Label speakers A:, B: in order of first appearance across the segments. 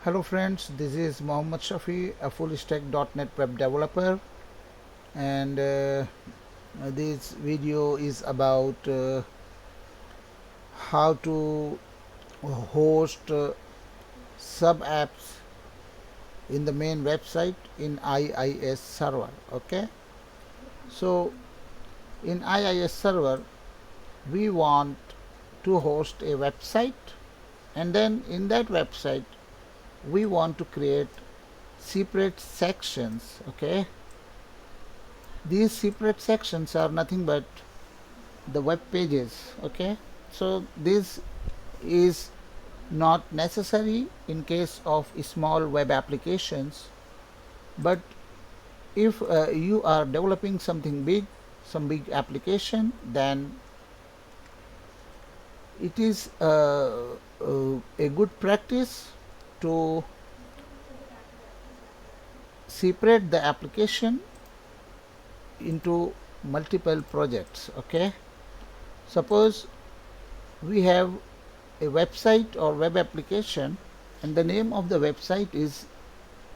A: Hello friends, this is Mohammed Shafi, a full stack .NET web developer, and this video is about how to host sub apps in the main website in IIS server. Okay, so in IIS server we want to host a website, and then in that website we want to create separate sections. Okay, these separate sections are nothing but the web pages. Okay, so this is not necessary in case of small web applications, but if you are developing something big, some big application, then it is a good practice to separate the application into multiple projects. Okay, suppose we have a website or web application, and the name of the website is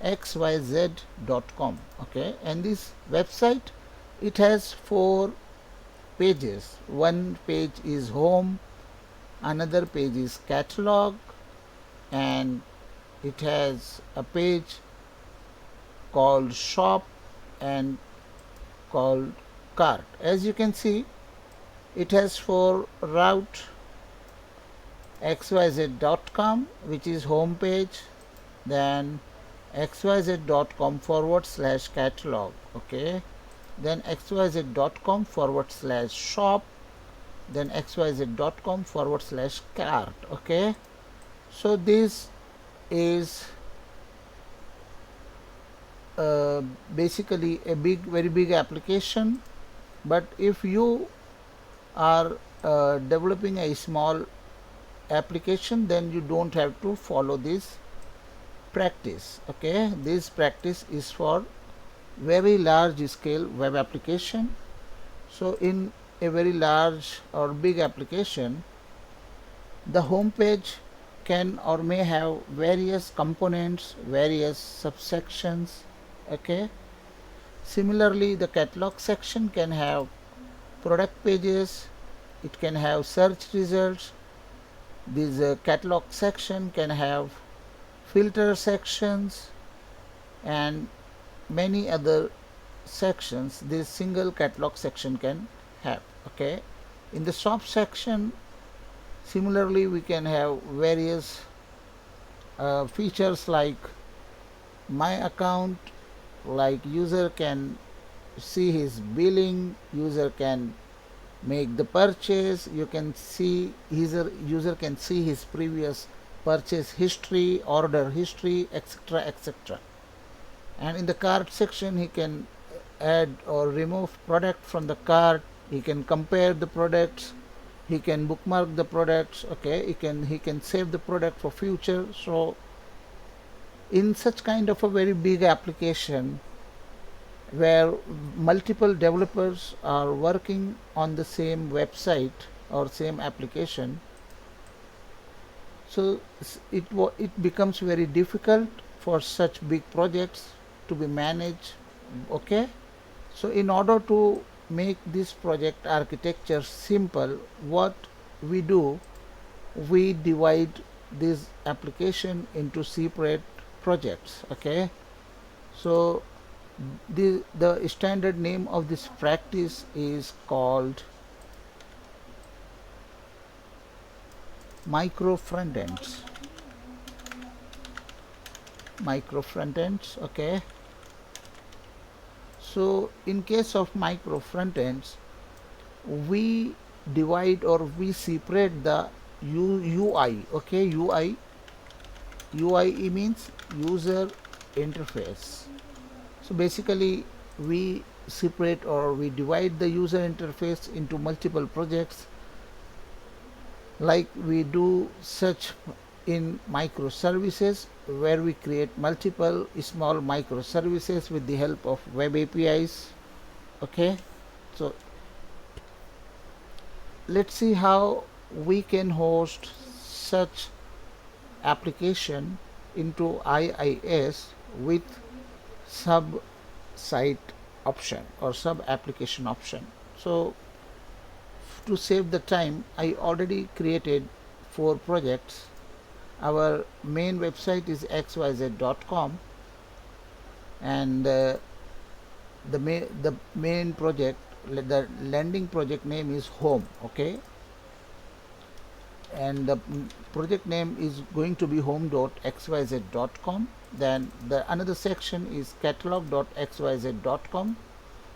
A: xyz.com. Okay, and this website, it has 4 pages. One page is home, another page is catalog, and it has a page called shop and called cart. As you can see, it has 4 route: xyz.com, which is home page, then xyz.com/catalog. Okay, then xyz.com/shop, then xyz.com/cart. Okay, so this is basically a very big application. But if you are developing a small application, then you don't have to follow this practice. Okay, this practice is for very large scale web application. So in a very large or big application, the home page can or may have various components, various subsections. Okay, similarly the catalog section can have product pages, it can have search results. This catalog section can have filter sections and many other sections this single catalog section can have. Okay, in the shop section, similarly we can have various features like my account, like user can see his billing, user can make the purchase, you can see user can see his previous purchase history, order history, etc., etc. And in the cart section, he can add or remove product from the cart, he can compare the products, he can bookmark the products. Okay, he can save the product for future. So in such kind of a very big application where multiple developers are working on the same website or same application, so it becomes very difficult for such big projects to be managed. Okay, so in order to make this project architecture simple, what we do, we divide this application into separate projects. Okay, so the standard name of this practice is called micro front ends. Okay, so in case of micro front ends, we divide or we separate the UI. Okay, UI means user interface. So basically we separate or we divide the user interface into multiple projects, like we do such in microservices, where we create multiple small microservices with the help of web APIs. Okay, so let's see how we can host such application into IIS with sub site option or sub application option. So to save the time, I already created 4 projects. Our main website is xyz.com, and the main project, the landing project name is home. Okay, and the project name is going to be home.xyz.com. Then the another section is catalog.xyz.com,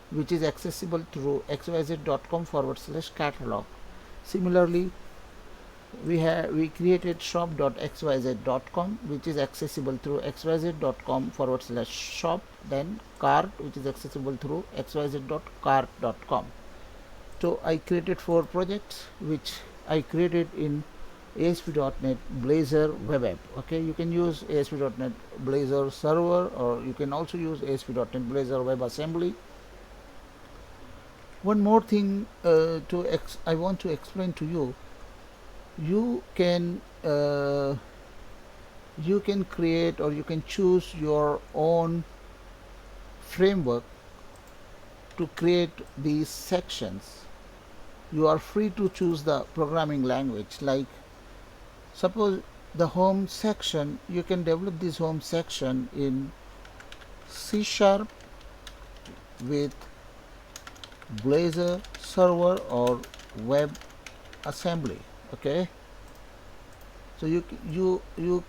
A: which is accessible through xyz.com/catalog. Similarly, we created shop.xyz.com, which is accessible through xyz.com/shop. Then cart, which is accessible through xyz.cart.com. So I created 4 projects which I created in ASP.NET Blazor web app. Okay, you can use ASP.NET Blazor server, or you can also use ASP.NET Blazor WebAssembly. One more thing I want to explain to you. You can create, or you can choose your own framework to create these sections. You are free to choose the programming language. Like, suppose the home section, you can develop this home section in C# with Blazor server or web assembly. Okay, so you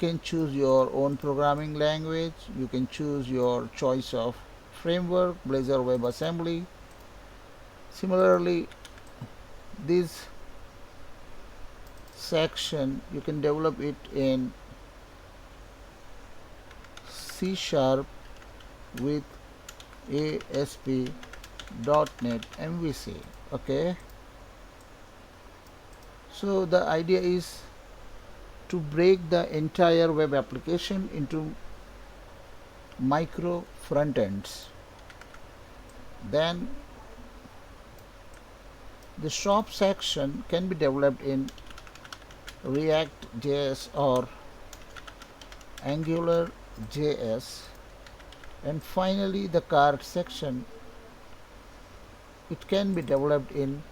A: can choose your own programming language. You can choose your choice of framework, Blazor WebAssembly. Similarly, this section you can develop it in C# with ASP.NET MVC. Okay, so the idea is to break the entire web application into micro front ends. Then the shop section can be developed in React.js or Angular.js. And finally, the cart section, it can be developed in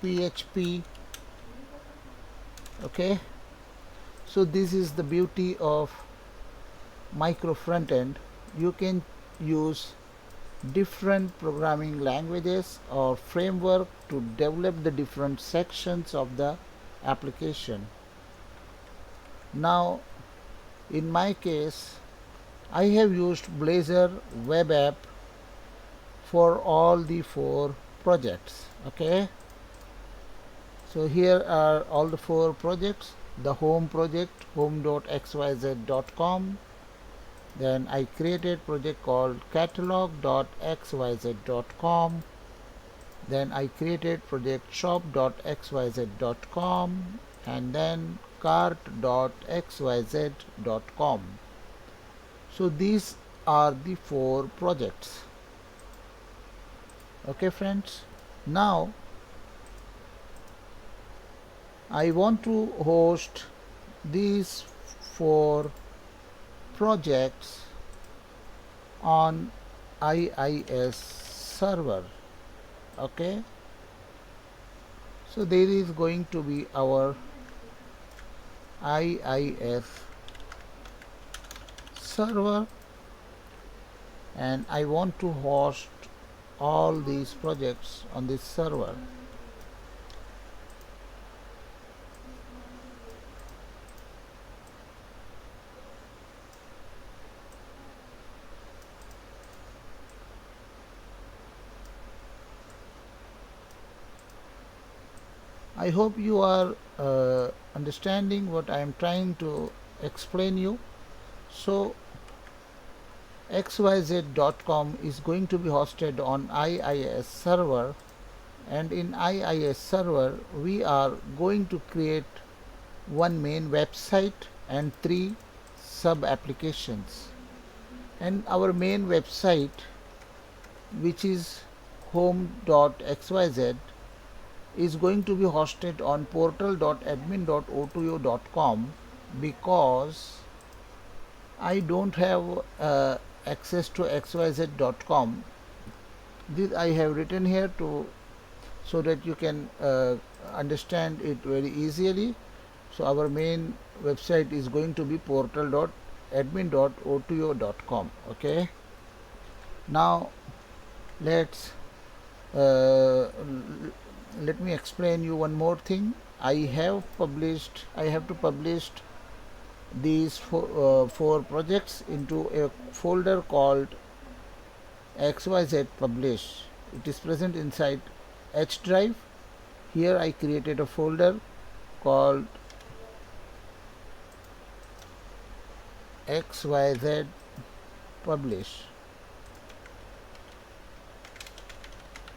A: PHP. Okay, so this is the beauty of micro front end. You can use different programming languages or framework to develop the different sections of the application. Now, in my case, I have used Blazor web app for all the 4 projects. Okay, so here are all the 4 projects. The home project, home.xyz.com. Then I created project called catalog.xyz.com. Then I created project shop.xyz.com, and then cart.xyz.com. So these are the 4 projects. Okay friends, now I want to host these 4 projects on IIS server. Okay, so there is going to be our IIS server, and I want to host all these projects on this server. I hope you are understanding what I am trying to explain you. So xyz.com is going to be hosted on IIS server, and in IIS server we are going to create one main website and 3 sub applications. And our main website, which is home.xyz, is going to be hosted on portal.admin.o2o.com, because I don't have access to xyz.com. This I have written here to so that you can understand it very easily. So our main website is going to be portal.admin.oto.com. Okay. Now let's let me explain you one more thing. I have to publish these four projects into a folder called XYZ Publish. It is present inside H drive. Here I created a folder called XYZ Publish,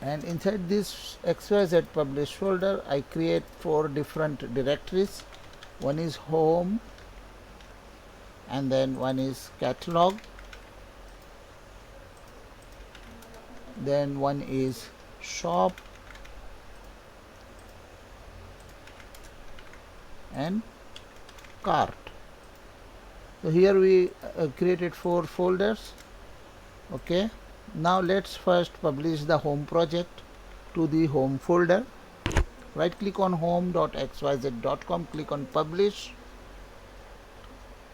A: and inside this XYZ Publish folder I create four different directories. One is home, and then one is catalog, then one is shop, and cart. So here we created four folders. Okay. Now let's first publish the home project to the home folder. Right click on home.xyz.com, click on publish,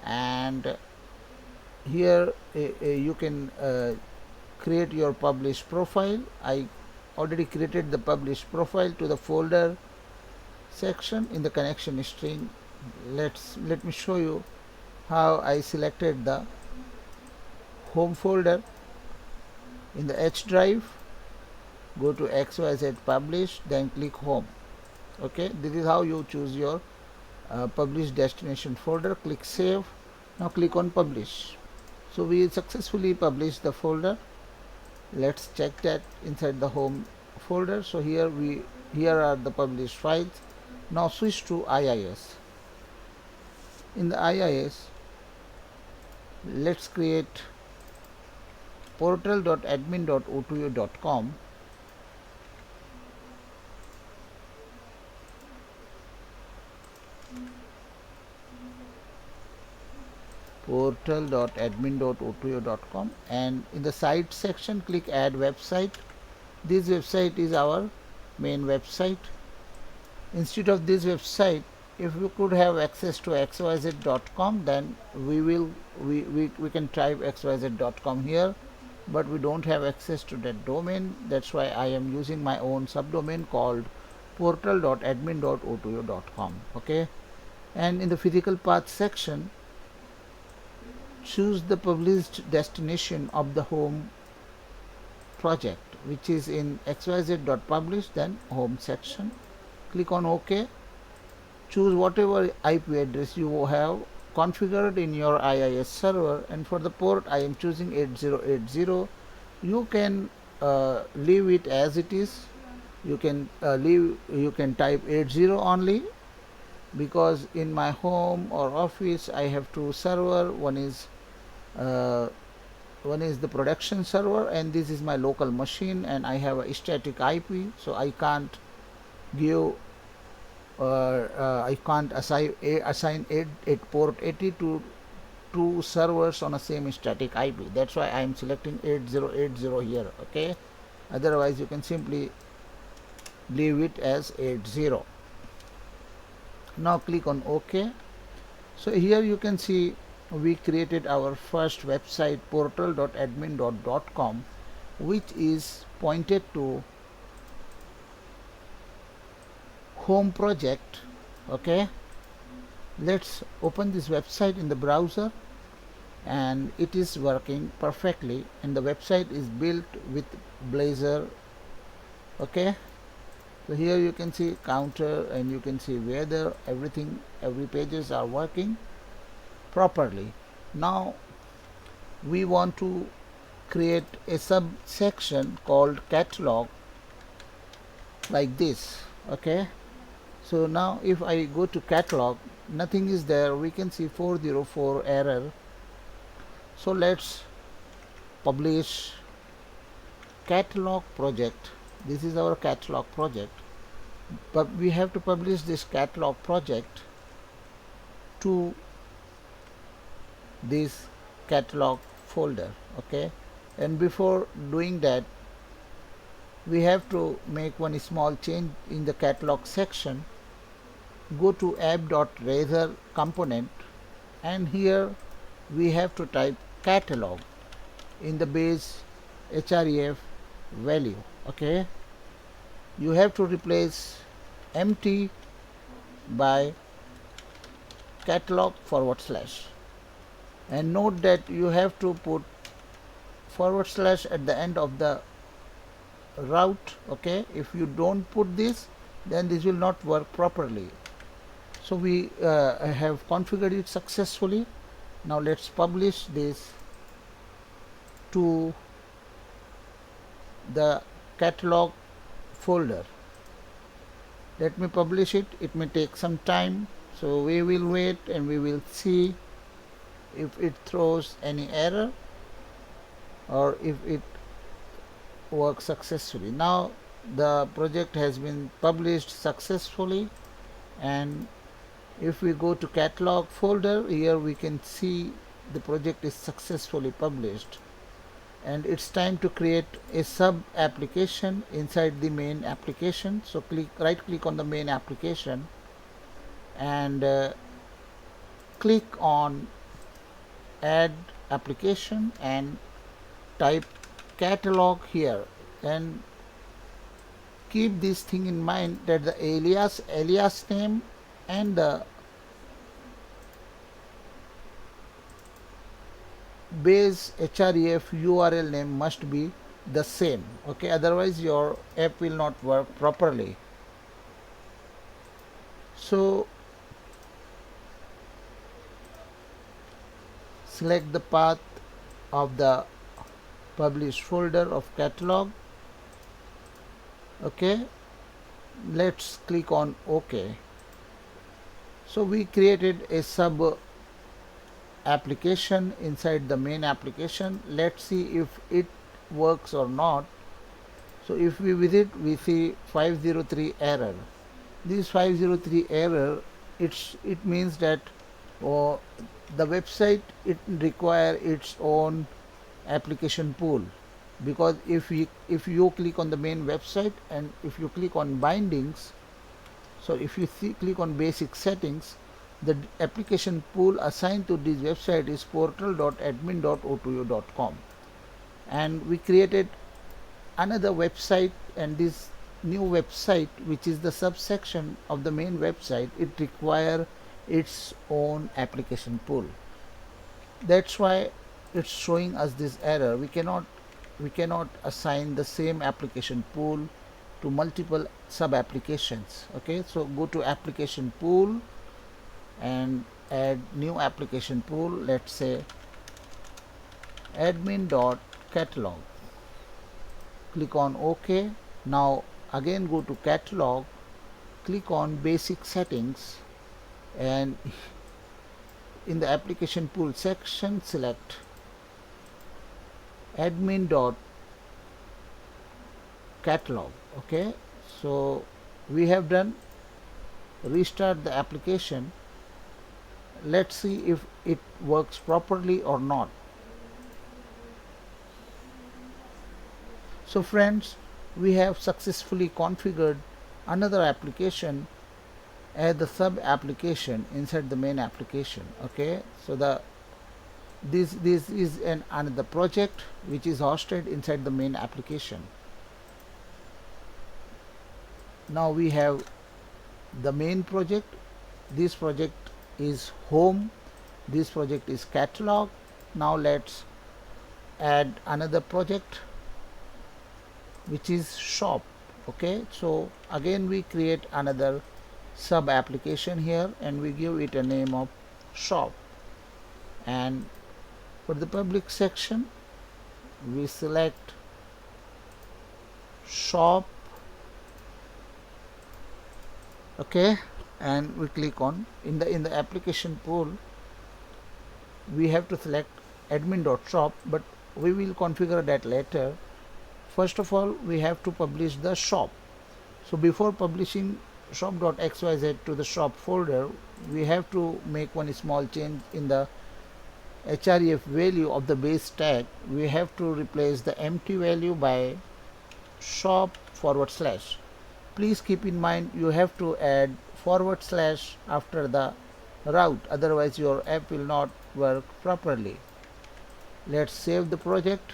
A: and here you can create your publish profile. I already created the publish profile to the folder section in the connection string. Let me show you how I selected the home folder. In the H drive, go to XYZ Publish, then click home. Okay, this is how you choose your publish destination folder. Click save. Now click on publish. So we successfully published the folder. Let's check that inside the home folder. So here are the published files. Now switch to IIS. In the IIS, let's create portal.admin.oto.com. portal.admin.oto.com, and in the site section click add website. This website is our main website. Instead of this website, if we could have access to xyz.com, then we can type xyz.com here, but we don't have access to that domain. That's why I am using my own subdomain called portal.admin.oto.com. Okay, and in the physical path section, choose the published destination of the home project, which is in xyz.publish, then home section. Click on OK. Choose whatever IP address you have configured in your IIS server, and for the port I am choosing 8080. You can leave it as it is. You can type 80 only, because in my home or office I have two server. One is the production server, and this is my local machine, and I have a static IP, so I can't give I can't assign port 80 to two servers on the same static IP. That's why I am selecting 8080 here. Okay, otherwise you can simply leave it as 80. Now click on OK. So here you can see we created our first website, portal.admin.com, which is pointed to home project. Okay, let's open this website in the browser, and it is working perfectly, and the website is built with Blazor. Okay, so here you can see counter, and you can see weather, everything, every pages are working properly. Now we want to create a subsection called catalog, like this. Okay, so now if I go to catalog, nothing is there. We can see 404 error. So let's publish catalog project. This is our catalog project, but we have to publish this catalog project to this catalog folder. Okay, and before doing that, we have to make one small change in the catalog section. Go to app.razor component, and here we have to type catalog in the base href value. Okay, you have to replace empty by catalog / and note that you have to put / at the end of the route. Okay, if you don't put this, then this will not work properly. So we have configured it successfully. Now let's publish this to the catalog folder. Let me publish it. It may take some time, so we will wait and we will see if it throws any error or if it works successfully. Now the project has been published successfully, and if we go to catalog folder, here we can see the project is successfully published, and it's time to create a sub application inside the main application. So right click on the main application and click on add application and type catalog here, and keep this thing in mind that the alias name and the base href URL name must be the same. Okay, otherwise your app will not work properly. So select the path of the published folder of catalog. Okay, let's click on OK. So we created a sub application inside the main application. Let's see if it works or not. So if we visit, we see 503 error. This 503 error, it means that the website it require its own application pool, because if you click on the main website and if you click on bindings, so if you click on basic settings, the application pool assigned to this website is portal.admin.o2u.com, and we created another website, and this new website, which is the subsection of the main website, it require its own application pool. That's why it's showing us this error. We cannot assign the same application pool to multiple sub applications. Okay, so go to application pool and add new application pool. Let's say admin.catalog. Click on OK. Now again go to catalog, click on basic settings, and in the application pool section select admin.catalog. Okay, so we have done. Restart the application. Let's see if it works properly or not. So friends, we have successfully configured another application as the sub application inside the main application. Okay, so this is another project which is hosted inside the main application. Now we have the main project. This project is home, this project is catalog. Now let's add another project which is shop. Okay, so again we create another sub application here and we give it a name of shop, and for the public section we select shop. Okay, and we click on in the application pool we have to select admin.shop, but we will configure that later. First of all, we have to publish the shop. So before publishing shop.xyz to the shop folder, we have to make one small change in the href value of the base tag, we have to replace the empty value by shop /. Please keep in mind you have to add / after the route, otherwise your app will not work properly. Let's save the project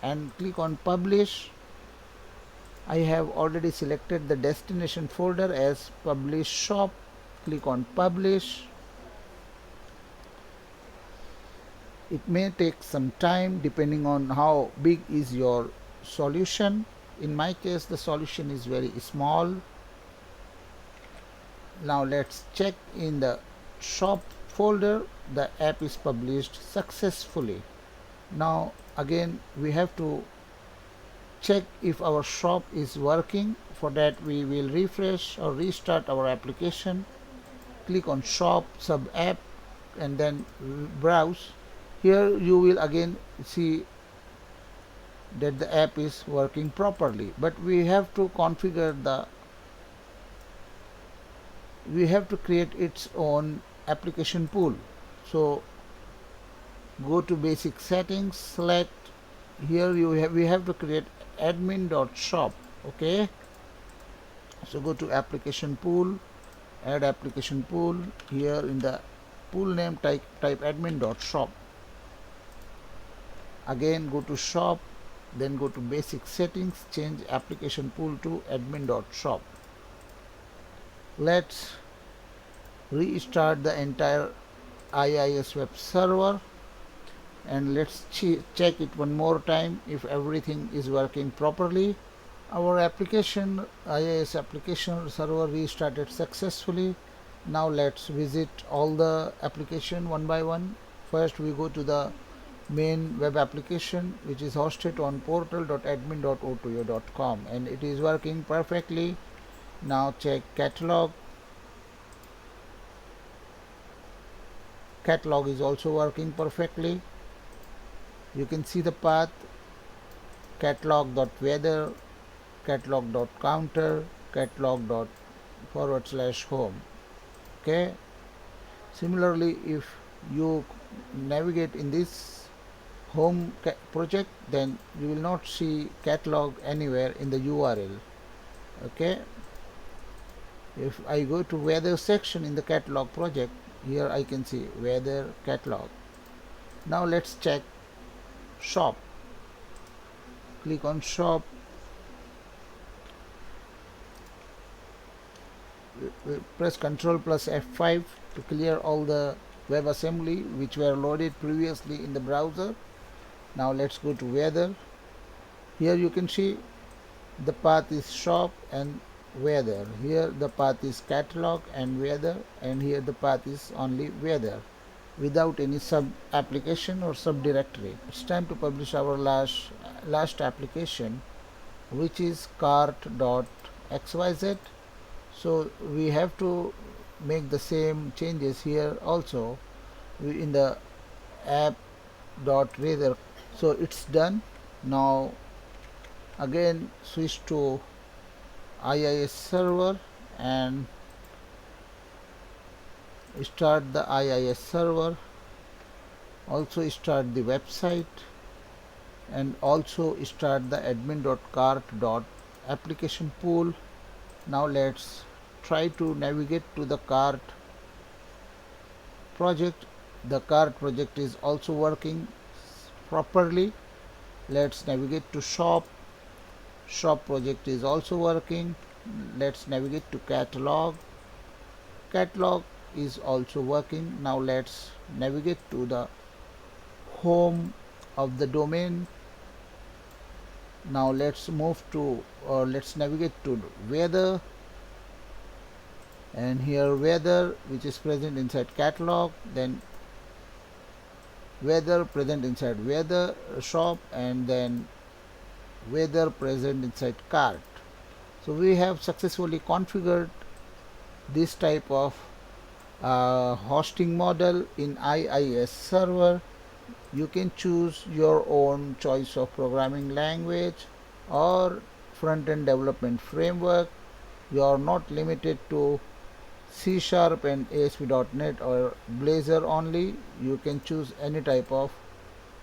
A: and click on publish. I have already selected the destination folder as publish shop. Click on publish. It may take some time depending on how big is your solution. In my case, the solution is very small. Now let's check in the shop folder. The app is published successfully. Now again we have to check if our shop is working. For that we will refresh or restart our application. Click on shop sub app and then browse. Here you will again see that the app is working properly, but we have to create its own application pool. So go to basic settings, select, here we have to create admin.shop. okay, so go to application pool, add application pool. Here in the pool name type admin.shop. Again go to shop, then go to basic settings, change application pool to admin.shop. Let's restart the entire IIS web server and let's check it one more time if everything is working properly. Our application, IIS application server, restarted successfully. Now let's visit all the application one by one. First we go to the main web application, which is hosted on portal.admin.o2o.com, and it is working perfectly. Now check catalog. Catalog is also working perfectly. You can see the path: catalog.weather, catalog.counter, catalog./home. okay, similarly, if you navigate in this home project, then you will not see catalog anywhere in the URL. okay, if I go to weather section in the catalog project, here I can see weather catalog. Now let's check shop. Click on shop. Press Ctrl plus F5 to clear all the WebAssembly which were loaded previously in the browser. Now let's go to weather. Here you can see the path is shop and weather. Here the path is catalog and weather, and here the path is only weather without any sub application or subdirectory. It's time to publish our last application, which is cart.xyz. So we have to make the same changes here also in the app.weather. So it's done. Now again switch to IIS server and start the IIS server. Also start the website and also start the admin.cart.application pool. Now let's try to navigate to the cart project. The cart project is also working properly. Let's navigate to shop. Shop project is also working. Let's navigate to catalog. Catalog is also working. Now let's navigate to the home of the domain. Now let's navigate to weather, and here weather, which is present inside catalog, then weather present inside weather shop, and then weather present inside cart. So we have successfully configured this type of hosting model in IIS server. You can choose your own choice of programming language or front-end development framework. You are not limited to C Sharp and ASP.NET or Blazor only. You can choose any type of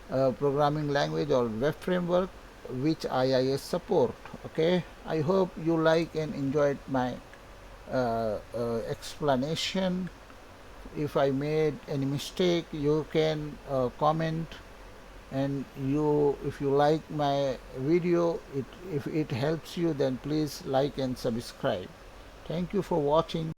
A: programming language or web framework which IIS support. Okay, I hope you like and enjoyed my explanation. If I made any mistake, you can comment, and if you like my video, if it helps you, then please like and subscribe. Thank you for watching.